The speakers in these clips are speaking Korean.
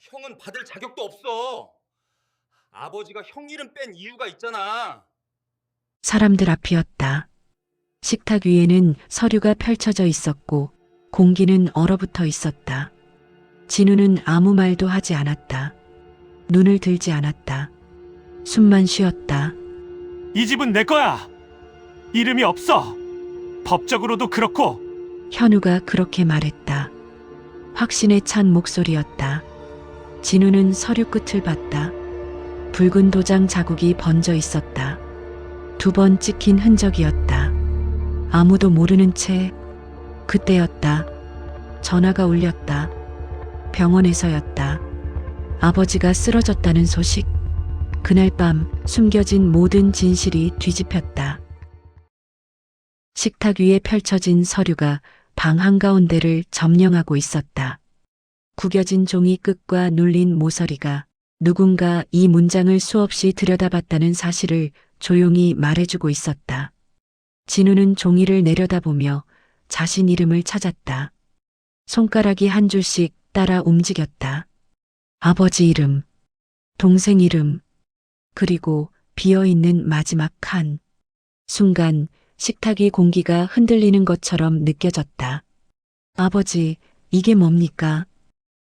형은 받을 자격도 없어. 아버지가 형 이름 뺀 이유가 있잖아. 사람들 앞이었다. 식탁 위에는 서류가 펼쳐져 있었고 공기는 얼어붙어 있었다. 진우는 아무 말도 하지 않았다. 눈을 들지 않았다. 숨만 쉬었다. 이 집은 내 거야. 이름이 없어. 법적으로도 그렇고. 현우가 그렇게 말했다. 확신에 찬 목소리였다. 진우는 서류 끝을 봤다. 붉은 도장 자국이 번져 있었다. 2번 찍힌 흔적이었다. 아무도 모르는 채 그때였다. 전화가 울렸다. 병원에서였다. 아버지가 쓰러졌다는 소식. 그날 밤 숨겨진 모든 진실이 뒤집혔다. 식탁 위에 펼쳐진 서류가 방 한가운데를 점령하고 있었다. 구겨진 종이 끝과 눌린 모서리가 누군가 이 문장을 수없이 들여다봤다는 사실을 조용히 말해주고 있었다. 진우는 종이를 내려다보며 자신 이름을 찾았다. 손가락이 한 줄씩 따라 움직였다. 아버지 이름, 동생 이름, 그리고 비어있는 마지막 칸. 순간 식탁 위 공기가 흔들리는 것처럼 느껴졌다. 아버지, 이게 뭡니까?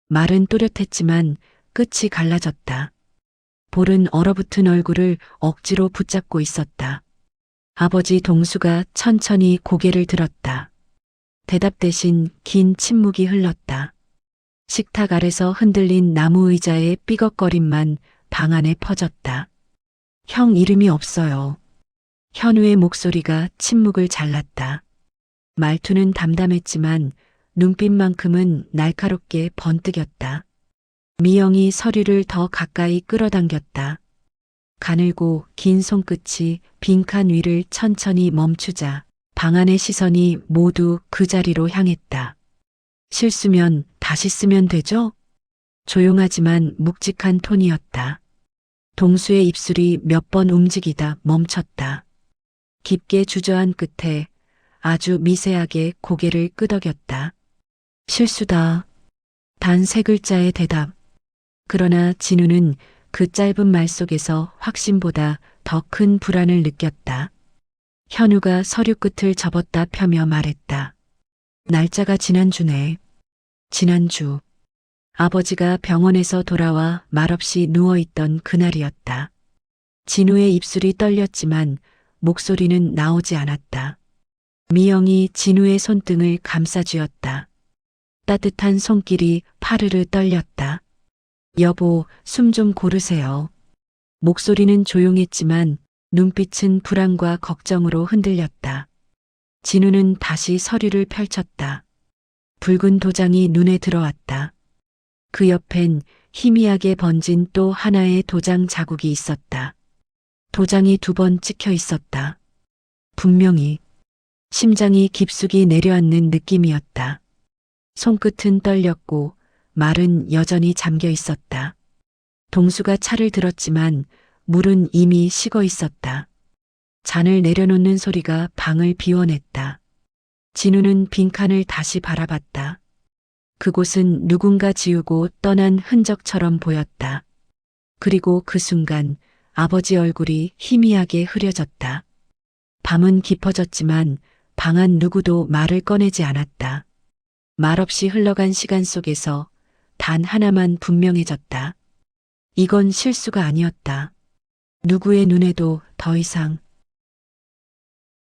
말은 또렷했지만 끝이 갈라졌다. 볼은 얼어붙은 얼굴을 억지로 붙잡고 있었다. 아버지 동수가 천천히 고개를 들었다. 대답 대신 긴 침묵이 흘렀다. 식탁 아래서 흔들린 나무 의자의 삐걱거림만 방 안에 퍼졌다. 형 이름이 없어요. 현우의 목소리가 침묵을 잘랐다. 말투는 담담했지만 눈빛만큼은 날카롭게 번뜩였다. 미영이 서류를 더 가까이 끌어당겼다. 가늘고 긴 손끝이 빈칸 위를 천천히 멈추자 방 안의 시선이 모두 그 자리로 향했다. 실수면 다시 쓰면 되죠? 조용하지만 묵직한 톤이었다. 동수의 입술이 몇 번 움직이다 멈췄다. 깊게 주저한 끝에 아주 미세하게 고개를 끄덕였다. 실수다. 단 3글자의 대답. 그러나 진우는 그 짧은 말 속에서 확신보다 더 큰 불안을 느꼈다. 현우가 서류 끝을 접었다 펴며 말했다. 날짜가 지난주네. 지난주. 아버지가 병원에서 돌아와 말없이 누워있던 그날이었다. 진우의 입술이 떨렸지만 목소리는 나오지 않았다. 미영이 진우의 손등을 감싸쥐었다. 따뜻한 손길이 파르르 떨렸다. 여보, 숨 좀 고르세요. 목소리는 조용했지만 눈빛은 불안과 걱정으로 흔들렸다. 진우는 다시 서류를 펼쳤다. 붉은 도장이 눈에 들어왔다. 그 옆엔 희미하게 번진 또 하나의 도장 자국이 있었다. 도장이 2번 찍혀 있었다. 분명히 심장이 깊숙이 내려앉는 느낌이었다. 손끝은 떨렸고 말은 여전히 잠겨 있었다. 동수가 차를 들었지만 물은 이미 식어 있었다. 잔을 내려놓는 소리가 방을 비워냈다. 진우는 빈칸을 다시 바라봤다. 그곳은 누군가 지우고 떠난 흔적처럼 보였다. 그리고 그 순간 아버지 얼굴이 희미하게 흐려졌다. 밤은 깊어졌지만 방 안 누구도 말을 꺼내지 않았다. 말없이 흘러간 시간 속에서 단 하나만 분명해졌다. 이건 실수가 아니었다. 누구의 눈에도 더 이상.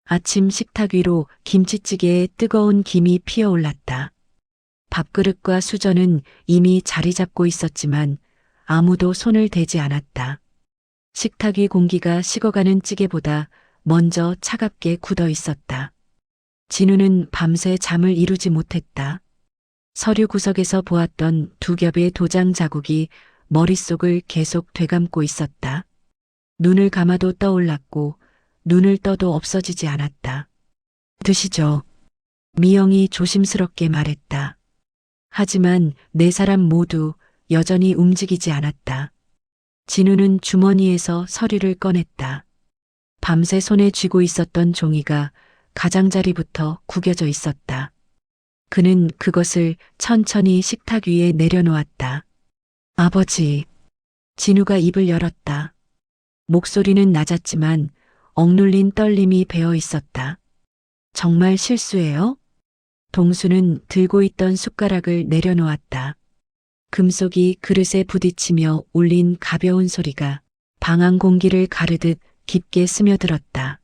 아침 식탁 위로 김치찌개에 뜨거운 김이 피어올랐다. 밥그릇과 수저는 이미 자리 잡고 있었지만 아무도 손을 대지 않았다. 식탁 위 공기가 식어가는 찌개보다 먼저 차갑게 굳어 있었다. 진우는 밤새 잠을 이루지 못했다. 서류 구석에서 보았던 2겹의 도장 자국이 머릿속을 계속 되감고 있었다. 눈을 감아도 떠올랐고 눈을 떠도 없어지지 않았다. 드시죠. 미영이 조심스럽게 말했다. 하지만 4사람 모두 여전히 움직이지 않았다. 진우는 주머니에서 서류를 꺼냈다. 밤새 손에 쥐고 있었던 종이가 가장자리부터 구겨져 있었다. 그는 그것을 천천히 식탁 위에 내려놓았다. 아버지. 진우가 입을 열었다. 목소리는 낮았지만 억눌린 떨림이 배어 있었다. 정말 실수예요? 동수는 들고 있던 숟가락을 내려놓았다. 금속이 그릇에 부딪히며 울린 가벼운 소리가 방 안 공기를 가르듯 깊게 스며들었다.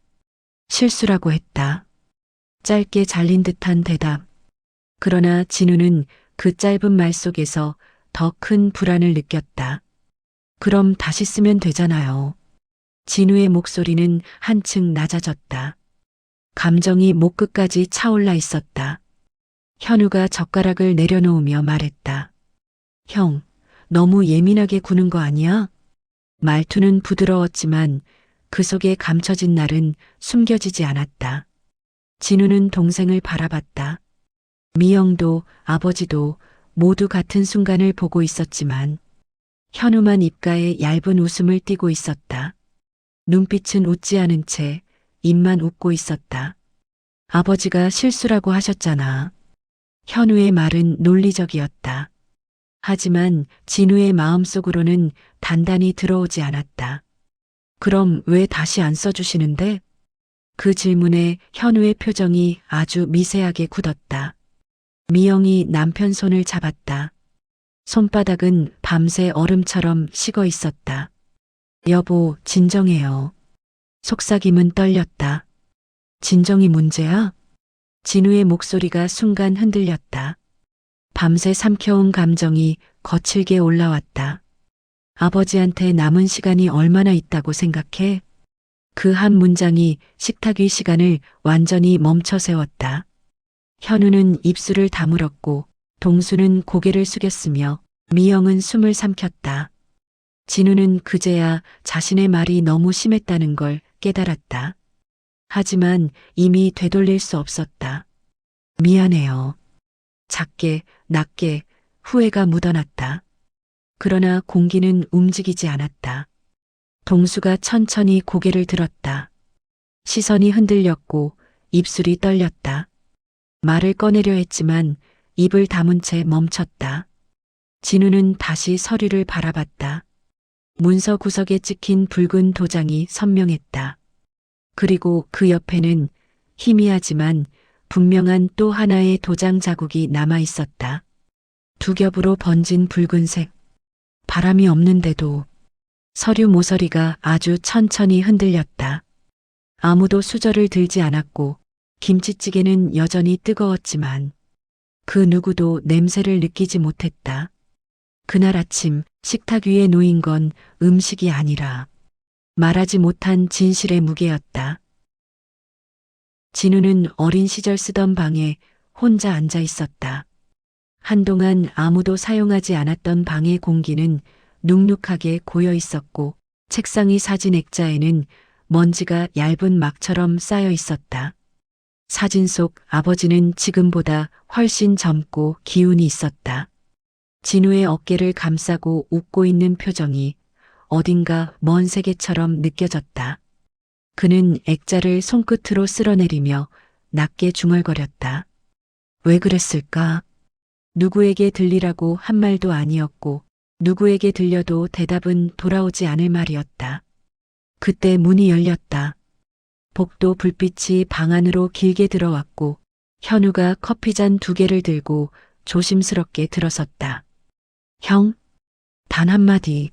실수라고 했다. 짧게 잘린 듯한 대답. 그러나 진우는 그 짧은 말 속에서 더 큰 불안을 느꼈다. 그럼 다시 쓰면 되잖아요. 진우의 목소리는 한층 낮아졌다. 감정이 목 끝까지 차올라 있었다. 현우가 젓가락을 내려놓으며 말했다. 형, 너무 예민하게 구는 거 아니야? 말투는 부드러웠지만 그 속에 감춰진 날은 숨겨지지 않았다. 진우는 동생을 바라봤다. 미영도 아버지도 모두 같은 순간을 보고 있었지만 현우만 입가에 얇은 웃음을 띠고 있었다. 눈빛은 웃지 않은 채 입만 웃고 있었다. 아버지가 실수라고 하셨잖아. 현우의 말은 논리적이었다. 하지만 진우의 마음속으로는 단단히 들어오지 않았다. 그럼 왜 다시 안 써주시는데? 그 질문에 현우의 표정이 아주 미세하게 굳었다. 미영이 남편 손을 잡았다. 손바닥은 밤새 얼음처럼 식어 있었다. 여보, 진정해요. 속삭임은 떨렸다. 진정이 문제야? 진우의 목소리가 순간 흔들렸다. 밤새 삼켜온 감정이 거칠게 올라왔다. 아버지한테 남은 시간이 얼마나 있다고 생각해? 그 한 문장이 식탁 위 시간을 완전히 멈춰 세웠다. 현우는 입술을 다물었고 동수는 고개를 숙였으며 미영은 숨을 삼켰다. 진우는 그제야 자신의 말이 너무 심했다는 걸 깨달았다. 하지만 이미 되돌릴 수 없었다. 미안해요. 작게, 낮게 후회가 묻어났다. 그러나 공기는 움직이지 않았다. 동수가 천천히 고개를 들었다. 시선이 흔들렸고 입술이 떨렸다. 말을 꺼내려 했지만 입을 다문 채 멈췄다. 진우는 다시 서류를 바라봤다. 문서 구석에 찍힌 붉은 도장이 선명했다. 그리고 그 옆에는 희미하지만 분명한 또 하나의 도장 자국이 남아 있었다. 두 겹으로 번진 붉은색. 바람이 없는데도 서류 모서리가 아주 천천히 흔들렸다. 아무도 수저를 들지 않았고 김치찌개는 여전히 뜨거웠지만 그 누구도 냄새를 느끼지 못했다. 그날 아침 식탁 위에 놓인 건 음식이 아니라 말하지 못한 진실의 무게였다. 진우는 어린 시절 쓰던 방에 혼자 앉아 있었다. 한동안 아무도 사용하지 않았던 방의 공기는 눅눅하게 고여 있었고 책상의 사진 액자에는 먼지가 얇은 막처럼 쌓여 있었다. 사진 속 아버지는 지금보다 훨씬 젊고 기운이 있었다. 진우의 어깨를 감싸고 웃고 있는 표정이 어딘가 먼 세계처럼 느껴졌다. 그는 액자를 손끝으로 쓸어내리며 낮게 중얼거렸다. 왜 그랬을까? 누구에게 들리라고 한 말도 아니었고 누구에게 들려도 대답은 돌아오지 않을 말이었다. 그때 문이 열렸다. 복도 불빛이 방 안으로 길게 들어왔고 현우가 커피잔 2개를 들고 조심스럽게 들어섰다. 형? 단 한마디.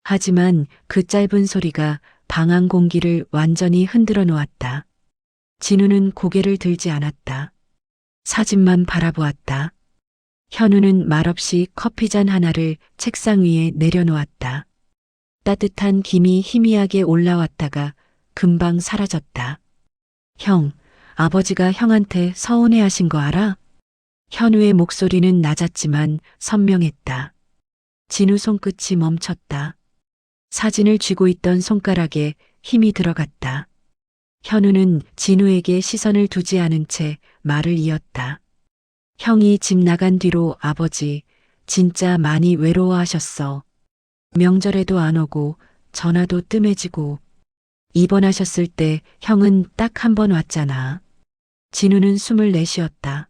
하지만 그 짧은 소리가 방 안 공기를 완전히 흔들어 놓았다. 진우는 고개를 들지 않았다. 사진만 바라보았다. 현우는 말없이 커피잔 하나를 책상 위에 내려놓았다. 따뜻한 김이 희미하게 올라왔다가 금방 사라졌다. 형, 아버지가 형한테 서운해 하신 거 알아? 현우의 목소리는 낮았지만 선명했다. 진우 손끝이 멈췄다. 사진을 쥐고 있던 손가락에 힘이 들어갔다. 현우는 진우에게 시선을 두지 않은 채 말을 이었다. 형이 집 나간 뒤로 아버지 진짜 많이 외로워하셨어. 명절에도 안 오고 전화도 뜸해지고 입원하셨을 때 형은 딱 한 번 왔잖아. 진우는 숨을 내쉬었다.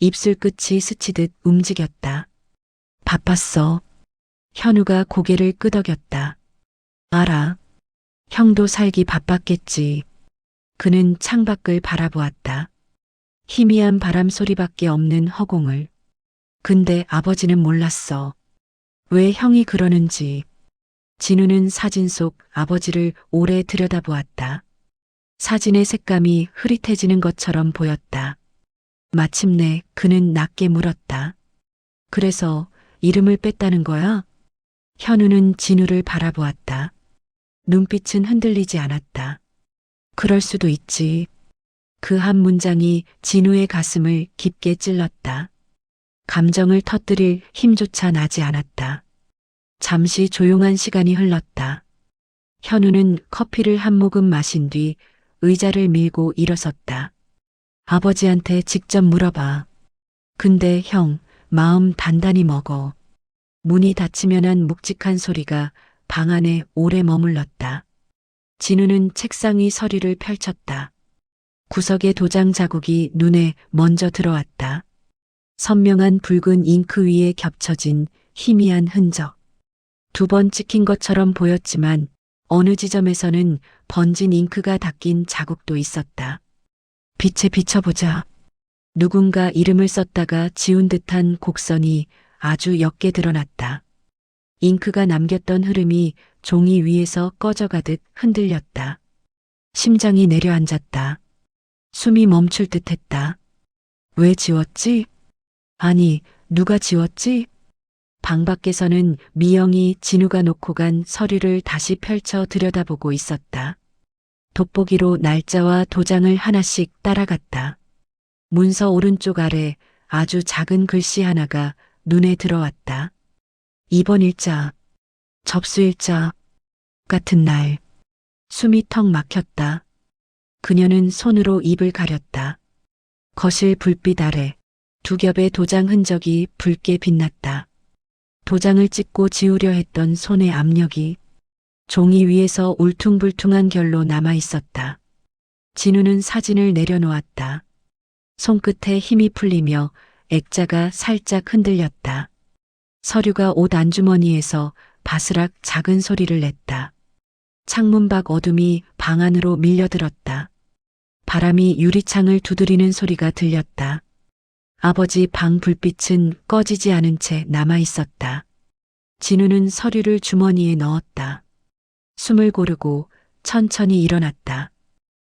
입술 끝이 스치듯 움직였다. 바빴어. 현우가 고개를 끄덕였다. 알아. 형도 살기 바빴겠지. 그는 창밖을 바라보았다. 희미한 바람 소리밖에 없는 허공을. 근데 아버지는 몰랐어. 왜 형이 그러는지. 진우는 사진 속 아버지를 오래 들여다보았다. 사진의 색감이 흐릿해지는 것처럼 보였다. 마침내 그는 낮게 물었다. 그래서 이름을 뺐다는 거야? 현우는 진우를 바라보았다. 눈빛은 흔들리지 않았다. 그럴 수도 있지. 그 한 문장이 진우의 가슴을 깊게 찔렀다. 감정을 터뜨릴 힘조차 나지 않았다. 잠시 조용한 시간이 흘렀다. 현우는 커피를 한 모금 마신 뒤 의자를 밀고 일어섰다. 아버지한테 직접 물어봐. 근데 형, 마음 단단히 먹어. 문이 닫히면 한 묵직한 소리가 방 안에 오래 머물렀다. 진우는 책상 위 서리를 펼쳤다. 구석의 도장 자국이 눈에 먼저 들어왔다. 선명한 붉은 잉크 위에 겹쳐진 희미한 흔적. 2번 찍힌 것처럼 보였지만 어느 지점에서는 번진 잉크가 닦인 자국도 있었다. 빛에 비춰보자. 누군가 이름을 썼다가 지운 듯한 곡선이 아주 옅게 드러났다. 잉크가 남겼던 흐름이 종이 위에서 꺼져가듯 흔들렸다. 심장이 내려앉았다. 숨이 멈출 듯 했다. 왜 지웠지? 아니, 누가 지웠지? 방 밖에서는 미영이 진우가 놓고 간 서류를 다시 펼쳐 들여다보고 있었다. 돋보기로 날짜와 도장을 하나씩 따라갔다. 문서 오른쪽 아래 아주 작은 글씨 하나가 눈에 들어왔다. 2번 일자, 접수일자, 같은 날. 숨이 턱 막혔다. 그녀는 손으로 입을 가렸다. 거실 불빛 아래 2겹의 도장 흔적이 붉게 빛났다. 도장을 찍고 지우려 했던 손의 압력이 종이 위에서 울퉁불퉁한 결로 남아 있었다. 진우는 사진을 내려놓았다. 손끝에 힘이 풀리며 액자가 살짝 흔들렸다. 서류가 옷 안주머니에서 바스락 작은 소리를 냈다. 창문 밖 어둠이 방 안으로 밀려들었다. 바람이 유리창을 두드리는 소리가 들렸다. 아버지 방 불빛은 꺼지지 않은 채 남아 있었다. 진우는 서류를 주머니에 넣었다. 숨을 고르고 천천히 일어났다.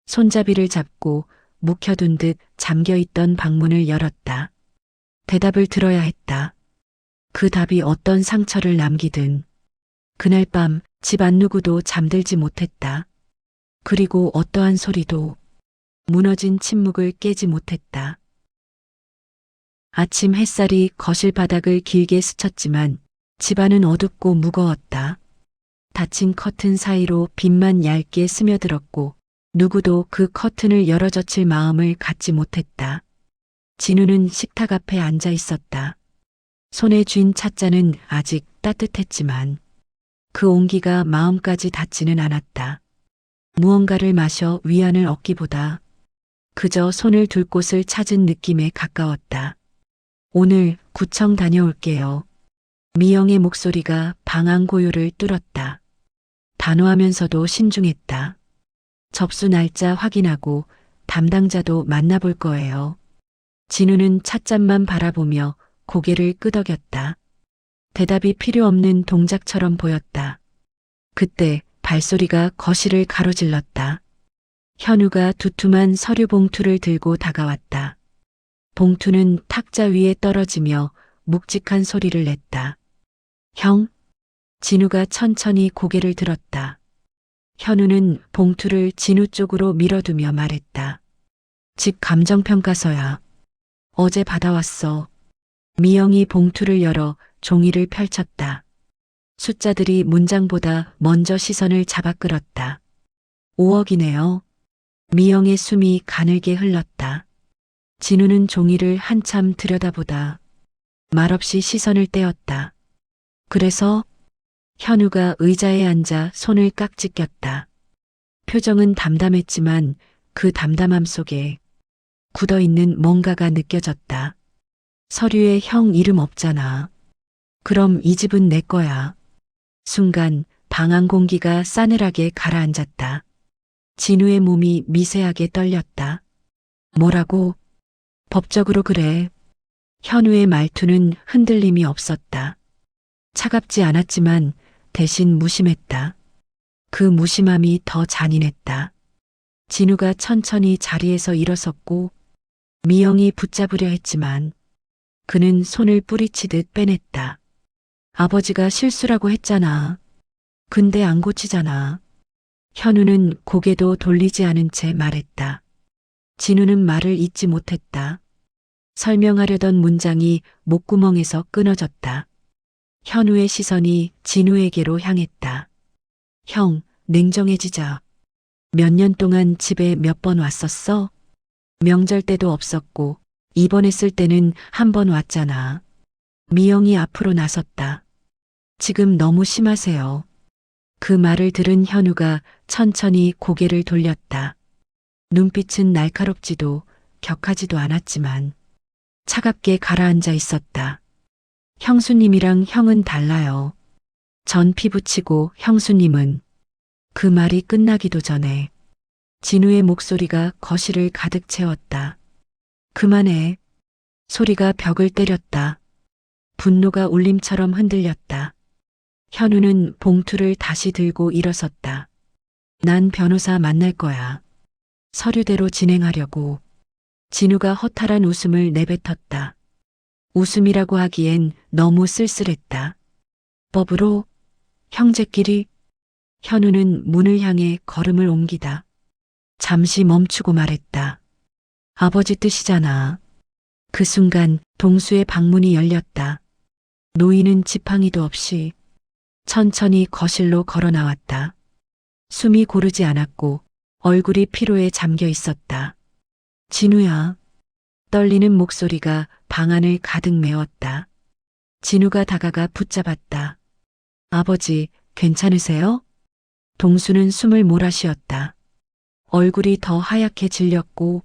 손잡이를 잡고 묵혀둔 듯 잠겨있던 방문을 열었다. 대답을 들어야 했다. 그 답이 어떤 상처를 남기든. 그날 밤 집 안 누구도 잠들지 못했다. 그리고 어떠한 소리도 무너진 침묵을 깨지 못했다. 아침 햇살이 거실 바닥을 길게 스쳤지만 집안은 어둡고 무거웠다. 닫힌 커튼 사이로 빛만 얇게 스며들었고 누구도 그 커튼을 열어젖힐 마음을 갖지 못했다. 진우는 식탁 앞에 앉아 있었다. 손에 쥔 찻잔은 아직 따뜻했지만 그 온기가 마음까지 닿지는 않았다. 무언가를 마셔 위안을 얻기보다 그저 손을 둘 곳을 찾은 느낌에 가까웠다. 오늘 구청 다녀올게요. 미영의 목소리가 방안 고요를 뚫었다. 단호하면서도 신중했다. 접수 날짜 확인하고 담당자도 만나볼 거예요. 진우는 찻잔만 바라보며 고개를 끄덕였다. 대답이 필요 없는 동작처럼 보였다. 그때 발소리가 거실을 가로질렀다. 현우가 두툼한 서류 봉투를 들고 다가왔다. 봉투는 탁자 위에 떨어지며 묵직한 소리를 냈다. 형? 진우가 천천히 고개를 들었다. 현우는 봉투를 진우 쪽으로 밀어두며 말했다. 집 감정평가서야. 어제 받아왔어. 미영이 봉투를 열어 종이를 펼쳤다. 숫자들이 문장보다 먼저 시선을 잡아 끌었다. 5억이네요. 미영의 숨이 가늘게 흘렀다. 진우는 종이를 한참 들여다보다 말없이 시선을 떼었다. 그래서 현우가 의자에 앉아 손을 깍지 꼈다. 표정은 담담했지만 그 담담함 속에 굳어있는 뭔가가 느껴졌다. 서류에 형 이름 없잖아. 그럼 이 집은 내 거야. 순간 방 안 공기가 싸늘하게 가라앉았다. 진우의 몸이 미세하게 떨렸다. 뭐라고? 법적으로 그래. 현우의 말투는 흔들림이 없었다. 차갑지 않았지만 대신 무심했다. 그 무심함이 더 잔인했다. 진우가 천천히 자리에서 일어섰고 미영이 붙잡으려 했지만 그는 손을 뿌리치듯 빼냈다. 아버지가 실수라고 했잖아. 근데 안 고치잖아. 현우는 고개도 돌리지 않은 채 말했다. 진우는 말을 잇지 못했다. 설명하려던 문장이 목구멍에서 끊어졌다. 현우의 시선이 진우에게로 향했다. 형, 냉정해지자. 몇 년 동안 집에 몇 번 왔었어? 명절 때도 없었고 입원했을 때는 한 번 왔잖아. 미영이 앞으로 나섰다. 지금 너무 심하세요. 그 말을 들은 현우가 천천히 고개를 돌렸다. 눈빛은 날카롭지도 격하지도 않았지만 차갑게 가라앉아 있었다. 형수님이랑 형은 달라요. 전 피부치고 형수님은. 그 말이 끝나기도 전에 진우의 목소리가 거실을 가득 채웠다. 그만해. 소리가 벽을 때렸다. 분노가 울림처럼 흔들렸다. 현우는 봉투를 다시 들고 일어섰다. 난 변호사 만날 거야. 서류대로 진행하려고. 진우가 허탈한 웃음을 내뱉었다. 웃음이라고 하기엔 너무 쓸쓸했다. 법으로? 형제끼리? 현우는 문을 향해 걸음을 옮기다. 잠시 멈추고 말했다. 아버지 뜻이잖아. 그 순간 동수의 방문이 열렸다. 노인은 지팡이도 없이 천천히 거실로 걸어 나왔다. 숨이 고르지 않았고 얼굴이 피로에 잠겨 있었다. 진우야. 떨리는 목소리가 방 안을 가득 메웠다. 진우가 다가가 붙잡았다. 아버지, 괜찮으세요? 동수는 숨을 몰아쉬었다. 얼굴이 더 하얗게 질렸고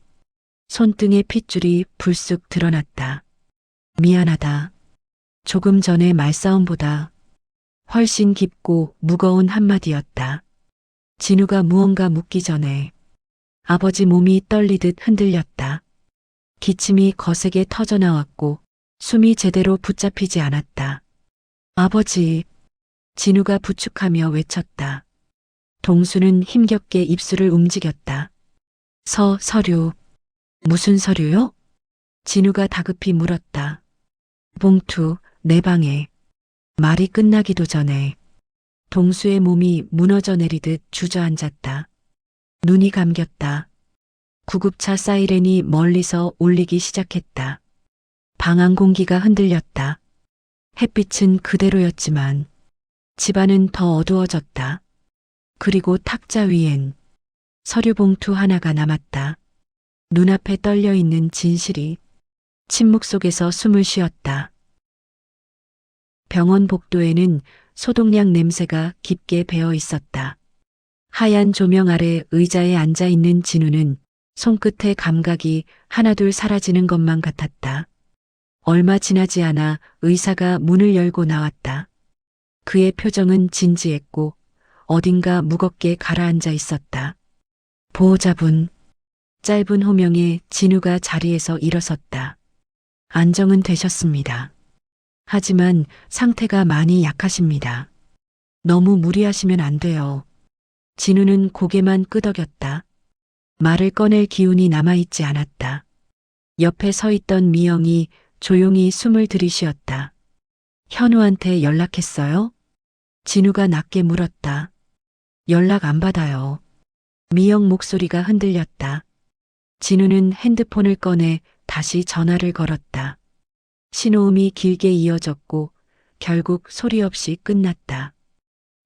손등의 핏줄이 불쑥 드러났다. 미안하다. 조금 전의 말싸움보다 훨씬 깊고 무거운 한마디였다. 진우가 무언가 묻기 전에 아버지 몸이 떨리듯 흔들렸다. 기침이 거세게 터져나왔고 숨이 제대로 붙잡히지 않았다. 아버지, 진우가 부축하며 외쳤다. 동수는 힘겹게 입술을 움직였다. 서류. 무슨 서류요? 진우가 다급히 물었다. 봉투, 내 방에. 말이 끝나기도 전에 동수의 몸이 무너져 내리듯 주저앉았다. 눈이 감겼다. 구급차 사이렌이 멀리서 울리기 시작했다. 방 안 공기가 흔들렸다. 햇빛은 그대로였지만 집안은 더 어두워졌다. 그리고 탁자 위엔 서류 봉투 하나가 남았다. 눈앞에 떨려 있는 진실이 침묵 속에서 숨을 쉬었다. 병원 복도에는 소독약 냄새가 깊게 배어 있었다. 하얀 조명 아래 의자에 앉아 있는 진우는 손끝의 감각이 하나둘 사라지는 것만 같았다. 얼마 지나지 않아 의사가 문을 열고 나왔다. 그의 표정은 진지했고 어딘가 무겁게 가라앉아 있었다. 보호자분. 짧은 호명에 진우가 자리에서 일어섰다. 안정은 되셨습니다. 하지만 상태가 많이 약하십니다. 너무 무리하시면 안 돼요. 진우는 고개만 끄덕였다. 말을 꺼낼 기운이 남아있지 않았다. 옆에 서 있던 미영이 조용히 숨을 들이쉬었다. 현우한테 연락했어요? 진우가 낮게 물었다. 연락 안 받아요. 미영 목소리가 흔들렸다. 진우는 핸드폰을 꺼내 다시 전화를 걸었다. 신호음이 길게 이어졌고 결국 소리 없이 끝났다.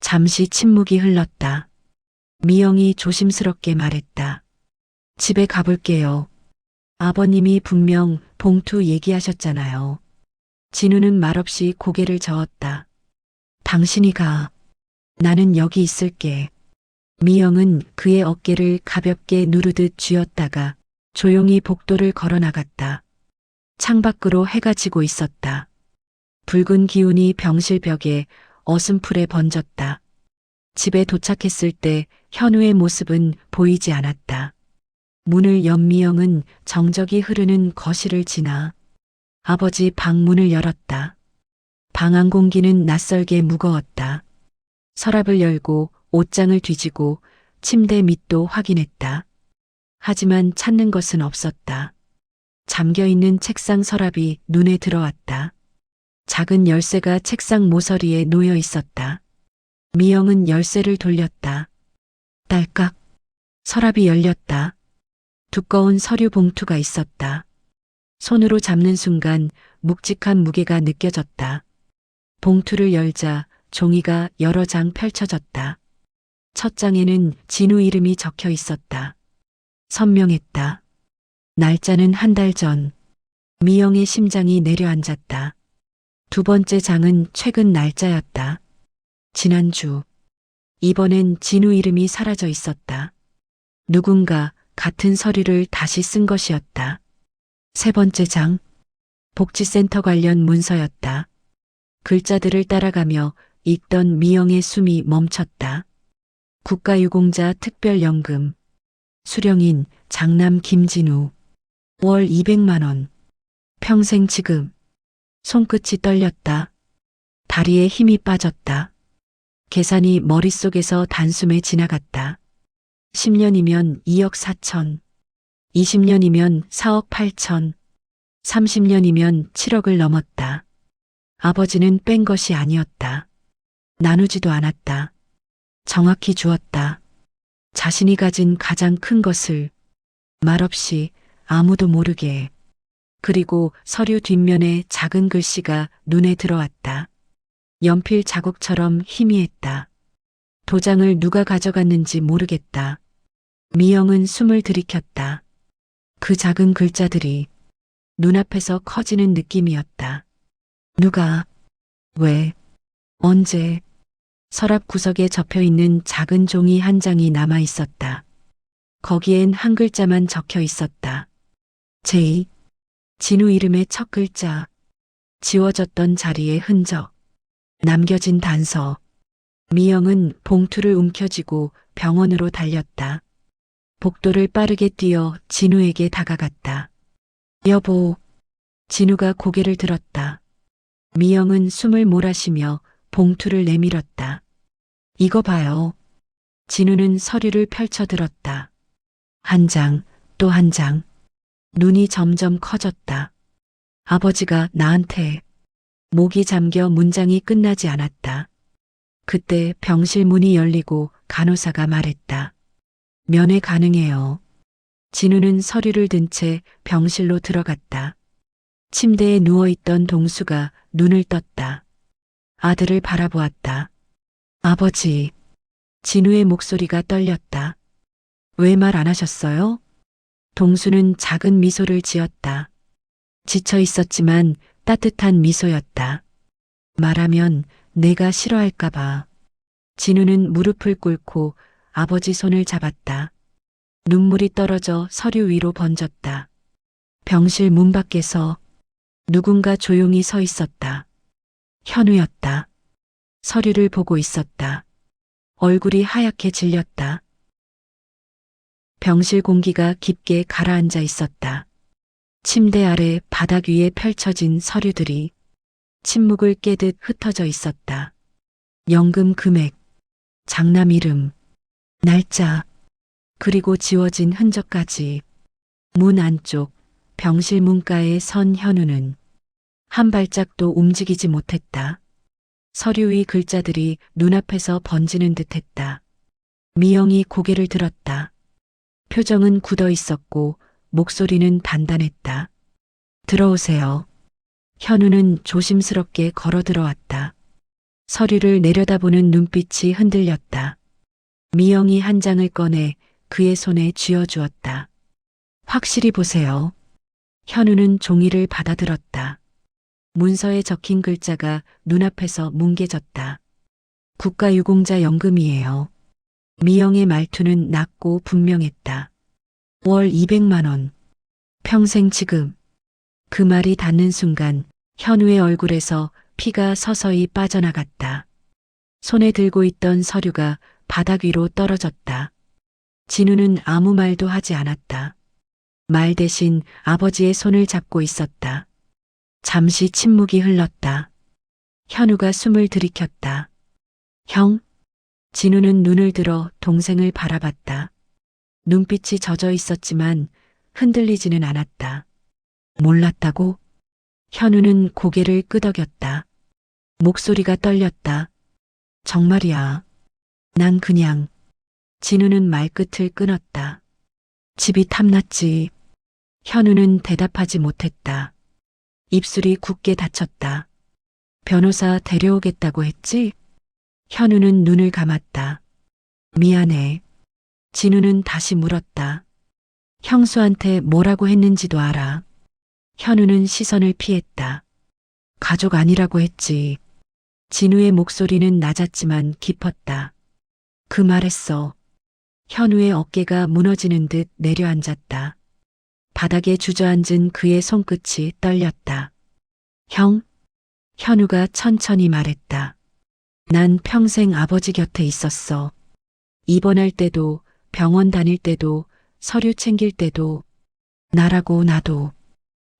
잠시 침묵이 흘렀다. 미영이 조심스럽게 말했다. 집에 가볼게요. 아버님이 분명 봉투 얘기하셨잖아요. 진우는 말없이 고개를 저었다. 당신이 가. 나는 여기 있을게. 미영은 그의 어깨를 가볍게 누르듯 쥐었다가 조용히 복도를 걸어 나갔다. 창밖으로 해가 지고 있었다. 붉은 기운이 병실 벽에 어슴풀에 번졌다. 집에 도착했을 때 현우의 모습은 보이지 않았다. 문을 연 미영은 정적이 흐르는 거실을 지나 아버지 방 문을 열었다. 방 안 공기는 낯설게 무거웠다. 서랍을 열고 옷장을 뒤지고 침대 밑도 확인했다. 하지만 찾는 것은 없었다. 잠겨있는 책상 서랍이 눈에 들어왔다. 작은 열쇠가 책상 모서리에 놓여 있었다. 미영은 열쇠를 돌렸다. 딸깍. 서랍이 열렸다. 두꺼운 서류 봉투가 있었다. 손으로 잡는 순간 묵직한 무게가 느껴졌다. 봉투를 열자 종이가 여러 장 펼쳐졌다. 첫 장에는 진우 이름이 적혀 있었다. 선명했다. 날짜는 한 달 전. 미영의 심장이 내려앉았다. 두 번째 장은 최근 날짜였다. 지난주. 이번엔 진우 이름이 사라져 있었다. 누군가 같은 서류를 다시 쓴 것이었다. 세 번째 장. 복지센터 관련 문서였다. 글자들을 따라가며 읽던 미영의 숨이 멈췄다. 국가유공자 특별연금. 수령인 장남 김진우. 월 200만 원. 평생 지급. 손끝이 떨렸다. 다리에 힘이 빠졌다. 계산이 머릿속에서 단숨에 지나갔다. 10년이면 2억 4천. 20년이면 4억 8천. 30년이면 7억을 넘었다. 아버지는 뺀 것이 아니었다. 나누지도 않았다. 정확히 주었다. 자신이 가진 가장 큰 것을 말없이 아무도 모르게. 그리고 서류 뒷면에 작은 글씨가 눈에 들어왔다. 연필 자국처럼 희미했다. 도장을 누가 가져갔는지 모르겠다. 미영은 숨을 들이켰다. 그 작은 글자들이 눈앞에서 커지는 느낌이었다. 누가, 왜, 언제. 서랍 구석에 접혀 있는 작은 종이 한 장이 남아 있었다. 거기엔 한 글자만 적혀 있었다. 제이. 진우 이름의 첫 글자. 지워졌던 자리의 흔적. 남겨진 단서. 미영은 봉투를 움켜쥐고 병원으로 달렸다. 복도를 빠르게 뛰어 진우에게 다가갔다. 여보. 진우가 고개를 들었다. 미영은 숨을 몰아쉬며 봉투를 내밀었다. 이거 봐요. 진우는 서류를 펼쳐 들었다. 한 장, 또 한 장. 눈이 점점 커졌다. 아버지가 나한테. 목이 잠겨 문장이 끝나지 않았다. 그때 병실 문이 열리고 간호사가 말했다. 면회 가능해요. 진우는 서류를 든 채 병실로 들어갔다. 침대에 누워있던 동수가 눈을 떴다. 아들을 바라보았다. 아버지. 진우의 목소리가 떨렸다. 왜 말 안 하셨어요? 동수는 작은 미소를 지었다. 지쳐 있었지만 따뜻한 미소였다. 말하면 내가 싫어할까봐. 진우는 무릎을 꿇고 아버지 손을 잡았다. 눈물이 떨어져 서류 위로 번졌다. 병실 문 밖에서 누군가 조용히 서 있었다. 현우였다. 서류를 보고 있었다. 얼굴이 하얗게 질렸다. 병실 공기가 깊게 가라앉아 있었다. 침대 아래 바닥 위에 펼쳐진 서류들이 침묵을 깨듯 흩어져 있었다. 연금 금액, 장남 이름, 날짜, 그리고 지워진 흔적까지. 문 안쪽, 병실 문가에 선 현우는 한 발짝도 움직이지 못했다. 서류 위 글자들이 눈앞에서 번지는 듯했다. 미영이 고개를 들었다. 표정은 굳어 있었고 목소리는 단단했다. 들어오세요. 현우는 조심스럽게 걸어 들어왔다. 서류를 내려다보는 눈빛이 흔들렸다. 미영이 한 장을 꺼내 그의 손에 쥐어주었다. 확실히 보세요. 현우는 종이를 받아들었다. 문서에 적힌 글자가 눈앞에서 뭉개졌다. 국가유공자 연금이에요. 미영의 말투는 낮고 분명했다. 월 200만 원. 평생 지급. 그 말이 닿는 순간 현우의 얼굴에서 피가 서서히 빠져나갔다. 손에 들고 있던 서류가 바닥 위로 떨어졌다. 진우는 아무 말도 하지 않았다. 말 대신 아버지의 손을 잡고 있었다. 잠시 침묵이 흘렀다. 현우가 숨을 들이켰다. 형? 진우는 눈을 들어 동생을 바라봤다. 눈빛이 젖어 있었지만 흔들리지는 않았다. 몰랐다고? 현우는 고개를 끄덕였다. 목소리가 떨렸다. 정말이야. 난 그냥. 진우는 말끝을 끊었다. 집이 탐났지. 현우는 대답하지 못했다. 입술이 굳게 닫혔다. 변호사 데려오겠다고 했지? 현우는 눈을 감았다. 미안해. 진우는 다시 물었다. 형수한테 뭐라고 했는지도 알아. 현우는 시선을 피했다. 가족 아니라고 했지. 진우의 목소리는 낮았지만 깊었다. 그 말했어. 현우의 어깨가 무너지는 듯 내려앉았다. 바닥에 주저앉은 그의 손끝이 떨렸다. 형? 현우가 천천히 말했다. 난 평생 아버지 곁에 있었어. 입원할 때도, 병원 다닐 때도, 서류 챙길 때도, 나라고 나도.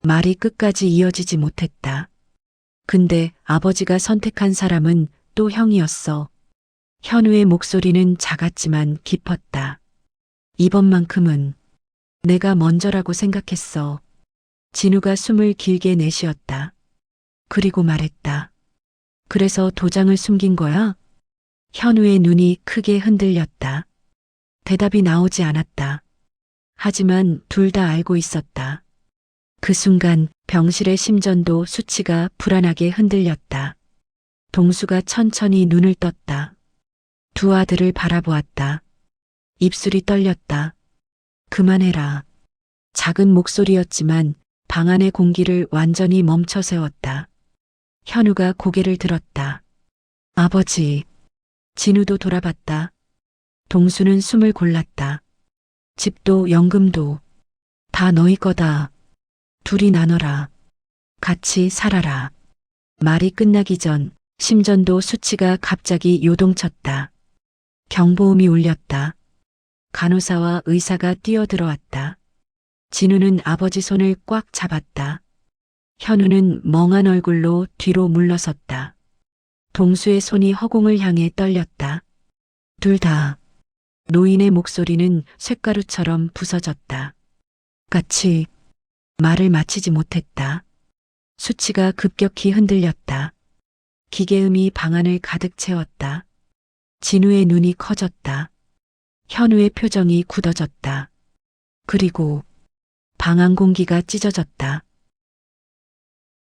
말이 끝까지 이어지지 못했다. 근데 아버지가 선택한 사람은 또 형이었어. 현우의 목소리는 작았지만 깊었다. 이번만큼은 내가 먼저라고 생각했어. 진우가 숨을 길게 내쉬었다. 그리고 말했다. 그래서 도장을 숨긴 거야? 현우의 눈이 크게 흔들렸다. 대답이 나오지 않았다. 하지만 둘 다 알고 있었다. 그 순간 병실의 심전도 수치가 불안하게 흔들렸다. 동수가 천천히 눈을 떴다. 두 아들을 바라보았다. 입술이 떨렸다. 그만해라. 작은 목소리였지만 방 안의 공기를 완전히 멈춰 세웠다. 현우가 고개를 들었다. 아버지. 진우도 돌아봤다. 동수는 숨을 골랐다. 집도 연금도 다 너희 거다. 둘이 나눠라. 같이 살아라. 말이 끝나기 전 심전도 수치가 갑자기 요동쳤다. 경보음이 울렸다. 간호사와 의사가 뛰어들어왔다. 진우는 아버지 손을 꽉 잡았다. 현우는 멍한 얼굴로 뒤로 물러섰다. 동수의 손이 허공을 향해 떨렸다. 둘 다. 노인의 목소리는 쇳가루처럼 부서졌다. 같이. 말을 마치지 못했다. 수치가 급격히 흔들렸다. 기계음이 방안을 가득 채웠다. 진우의 눈이 커졌다. 현우의 표정이 굳어졌다. 그리고 방 안 공기가 찢어졌다.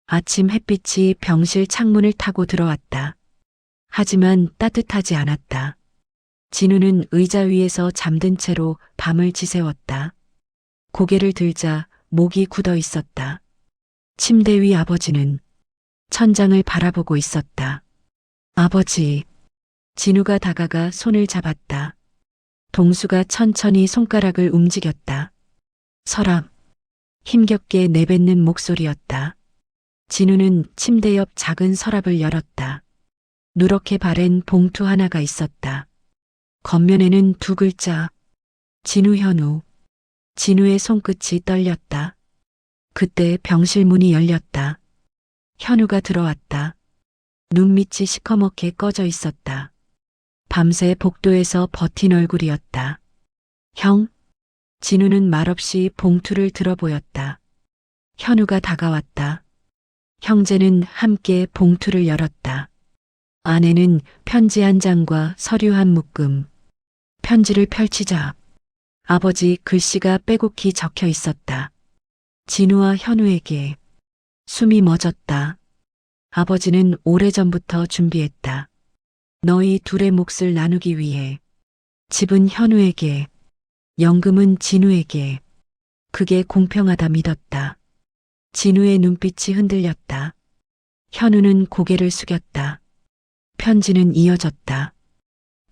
아침 햇빛이 병실 창문을 타고 들어왔다. 하지만 따뜻하지 않았다. 진우는 의자 위에서 잠든 채로 밤을 지새웠다. 고개를 들자 목이 굳어 있었다. 침대 위 아버지는 천장을 바라보고 있었다. 아버지. 진우가 다가가 손을 잡았다. 동수가 천천히 손가락을 움직였다. 서랍. 힘겹게 내뱉는 목소리였다. 진우는 침대 옆 작은 서랍을 열었다. 누렇게 바랜 봉투 하나가 있었다. 겉면에는 두 글자. 진우현우. 진우의 손끝이 떨렸다. 그때 병실 문이 열렸다. 현우가 들어왔다. 눈밑이 시커멓게 꺼져 있었다. 밤새 복도에서 버틴 얼굴이었다. 형? 진우는 말없이 봉투를 들어보였다. 현우가 다가왔다. 형제는 함께 봉투를 열었다. 안에는 편지 한 장과 서류 한 묶음. 편지를 펼치자 아버지 글씨가 빼곡히 적혀 있었다. 진우와 현우에게. 숨이 멎었다. 아버지는 오래전부터 준비했다. 너희 둘의 몫을 나누기 위해. 집은 현우에게, 연금은 진우에게. 그게 공평하다 믿었다. 진우의 눈빛이 흔들렸다. 현우는 고개를 숙였다. 편지는 이어졌다.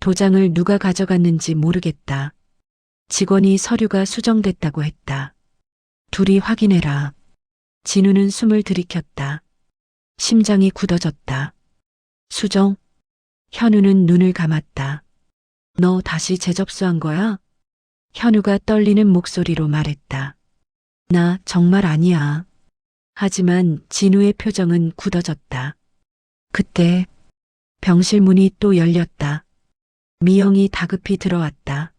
도장을 누가 가져갔는지 모르겠다. 직원이 서류가 수정됐다고 했다. 둘이 확인해라. 진우는 숨을 들이켰다. 심장이 굳어졌다. 수정. 현우는 눈을 감았다. 너 다시 재접수한 거야? 현우가 떨리는 목소리로 말했다. 나 정말 아니야. 하지만 진우의 표정은 굳어졌다. 그때 병실 문이 또 열렸다. 미영이 다급히 들어왔다.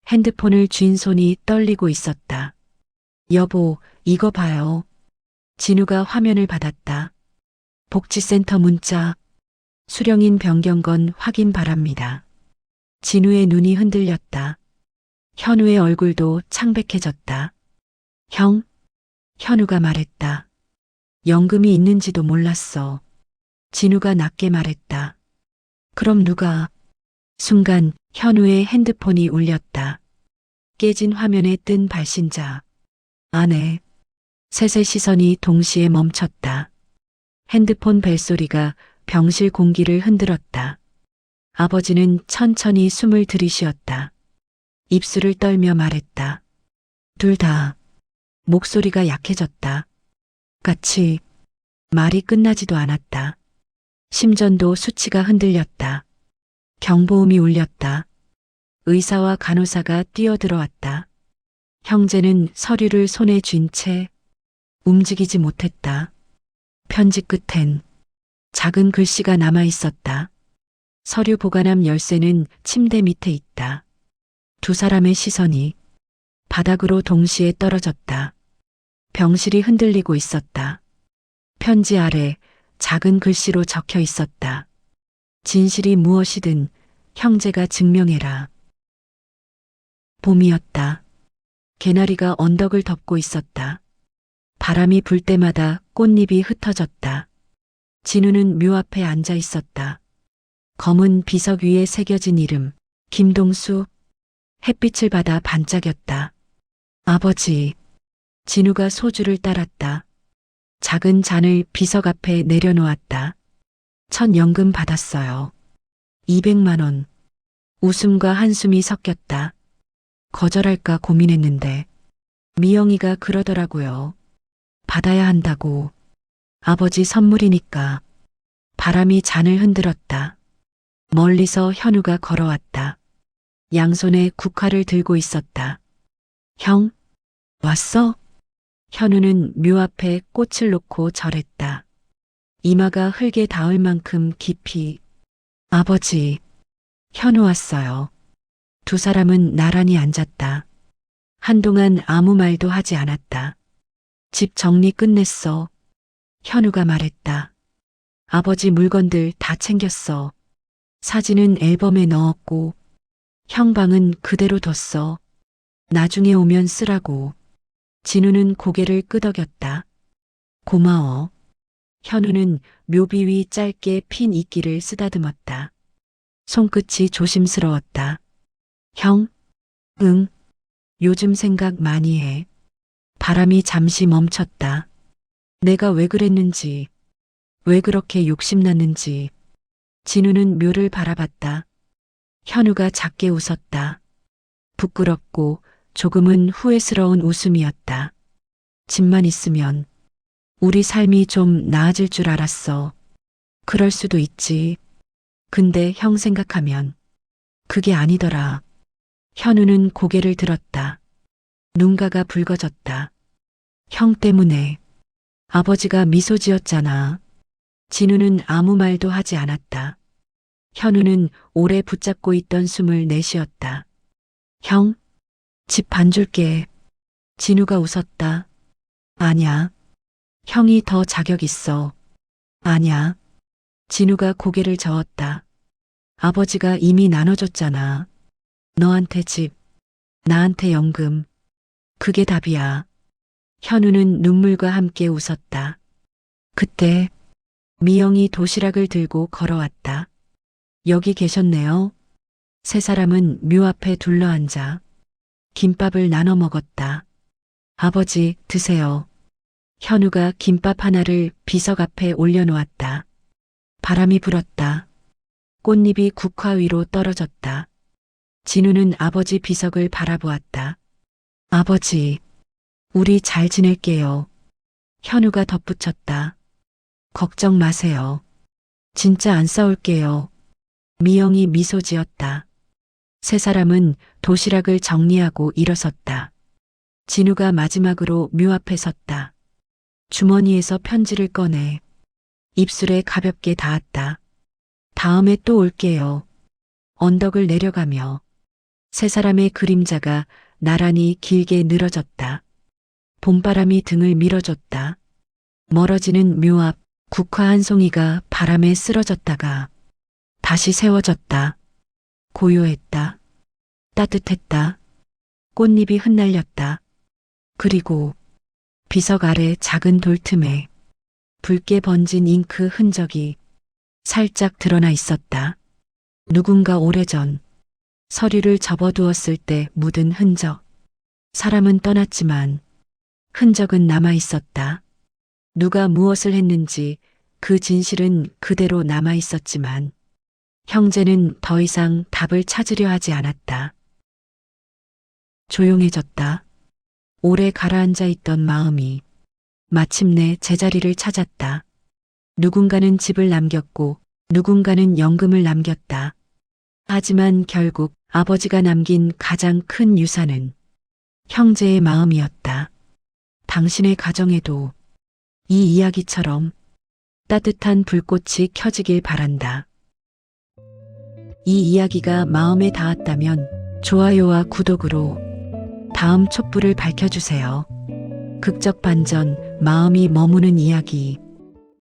핸드폰을 쥔 손이 떨리고 있었다. 여보, 이거 봐요. 진우가 화면을 받았다. 복지센터 문자. 수령인 변경건 확인 바랍니다. 진우의 눈이 흔들렸다. 현우의 얼굴도 창백해졌다. 형? 현우가 말했다. 연금이 있는지도 몰랐어. 진우가 낮게 말했다. 그럼 누가? 순간 현우의 핸드폰이 울렸다. 깨진 화면에 뜬 발신자. 아내. 셋의 시선이 동시에 멈췄다. 핸드폰 벨소리가 병실 공기를 흔들었다. 아버지는 천천히 숨을 들이쉬었다. 입술을 떨며 말했다. 둘 다. 목소리가 약해졌다. 같이. 말이 끝나지도 않았다. 심전도 수치가 흔들렸다. 경보음이 울렸다. 의사와 간호사가 뛰어들어왔다. 형제는 서류를 손에 쥔 채 움직이지 못했다. 편지 끝엔 작은 글씨가 남아 있었다. 서류 보관함 열쇠는 침대 밑에 있다. 두 사람의 시선이 바닥으로 동시에 떨어졌다. 병실이 흔들리고 있었다. 편지 아래 작은 글씨로 적혀 있었다. 진실이 무엇이든 형제가 증명해라. 봄이었다. 개나리가 언덕을 덮고 있었다. 바람이 불 때마다 꽃잎이 흩어졌다. 진우는 묘 앞에 앉아 있었다. 검은 비석 위에 새겨진 이름, 김동수. 햇빛을 받아 반짝였다. 아버지. 진우가 소주를 따랐다. 작은 잔을 비석 앞에 내려놓았다. 첫 연금 받았어요. 200만 원. 웃음과 한숨이 섞였다. 거절할까 고민했는데 미영이가 그러더라고요. 받아야 한다고. 아버지 선물이니까. 바람이 잔을 흔들었다. 멀리서 현우가 걸어왔다. 양손에 국화를 들고 있었다. 형, 왔어? 현우는 묘 앞에 꽃을 놓고 절했다. 이마가 흙에 닿을 만큼 깊이. 아버지, 현우 왔어요. 두 사람은 나란히 앉았다. 한동안 아무 말도 하지 않았다. 집 정리 끝냈어. 현우가 말했다. 아버지 물건들 다 챙겼어. 사진은 앨범에 넣었고, 형 방은 그대로 뒀어. 나중에 오면 쓰라고. 진우는 고개를 끄덕였다. 고마워. 현우는 묘비 위 짧게 핀 이끼를 쓰다듬었다. 손끝이 조심스러웠다. 형? 응. 요즘 생각 많이 해. 바람이 잠시 멈췄다. 내가 왜 그랬는지, 왜 그렇게 욕심났는지. 진우는 묘를 바라봤다. 현우가 작게 웃었다. 부끄럽고 조금은 후회스러운 웃음이었다. 집만 있으면 우리 삶이 좀 나아질 줄 알았어. 그럴 수도 있지. 근데 형 생각하면 그게 아니더라. 현우는 고개를 들었다. 눈가가 붉어졌다. 형 때문에. 아버지가 미소 지었잖아. 진우는 아무 말도 하지 않았다. 현우는 오래 붙잡고 있던 숨을 내쉬었다. 형, 집 반 줄게. 진우가 웃었다. 아냐. 형이 더 자격 있어. 아냐. 진우가 고개를 저었다. 아버지가 이미 나눠줬잖아. 너한테 집, 나한테 연금. 그게 답이야. 현우는 눈물과 함께 웃었다. 그때 미영이 도시락을 들고 걸어왔다. 여기 계셨네요. 세 사람은 묘 앞에 둘러앉아 김밥을 나눠 먹었다. 아버지, 드세요. 현우가 김밥 하나를 비석 앞에 올려놓았다. 바람이 불었다. 꽃잎이 국화 위로 떨어졌다. 진우는 아버지 비석을 바라보았다. 아버지, 우리 잘 지낼게요. 현우가 덧붙였다. 걱정 마세요. 진짜 안 싸울게요. 미영이 미소 지었다. 세 사람은 도시락을 정리하고 일어섰다. 진우가 마지막으로 묘 앞에 섰다. 주머니에서 편지를 꺼내 입술에 가볍게 닿았다. 다음에 또 올게요. 언덕을 내려가며 세 사람의 그림자가 나란히 길게 늘어졌다. 봄바람이 등을 밀어줬다. 멀어지는 묘 앞 국화 한 송이가 바람에 쓰러졌다가 다시 세워졌다. 고요했다. 따뜻했다. 꽃잎이 흩날렸다. 그리고 비석 아래 작은 돌틈에 붉게 번진 잉크 흔적이 살짝 드러나 있었다. 누군가 오래전 서류를 접어두었을 때 묻은 흔적. 사람은 떠났지만 흔적은 남아 있었다. 누가 무엇을 했는지 그 진실은 그대로 남아 있었지만 형제는 더 이상 답을 찾으려 하지 않았다. 조용해졌다. 오래 가라앉아 있던 마음이 마침내 제자리를 찾았다. 누군가는 집을 남겼고 누군가는 연금을 남겼다. 하지만 결국 아버지가 남긴 가장 큰 유산은 형제의 마음이었다. 당신의 가정에도 이 이야기처럼 따뜻한 불꽃이 켜지길 바란다. 이 이야기가 마음에 닿았다면 좋아요와 구독으로 다음 촛불을 밝혀주세요. 극적 반전, 마음이 머무는 이야기.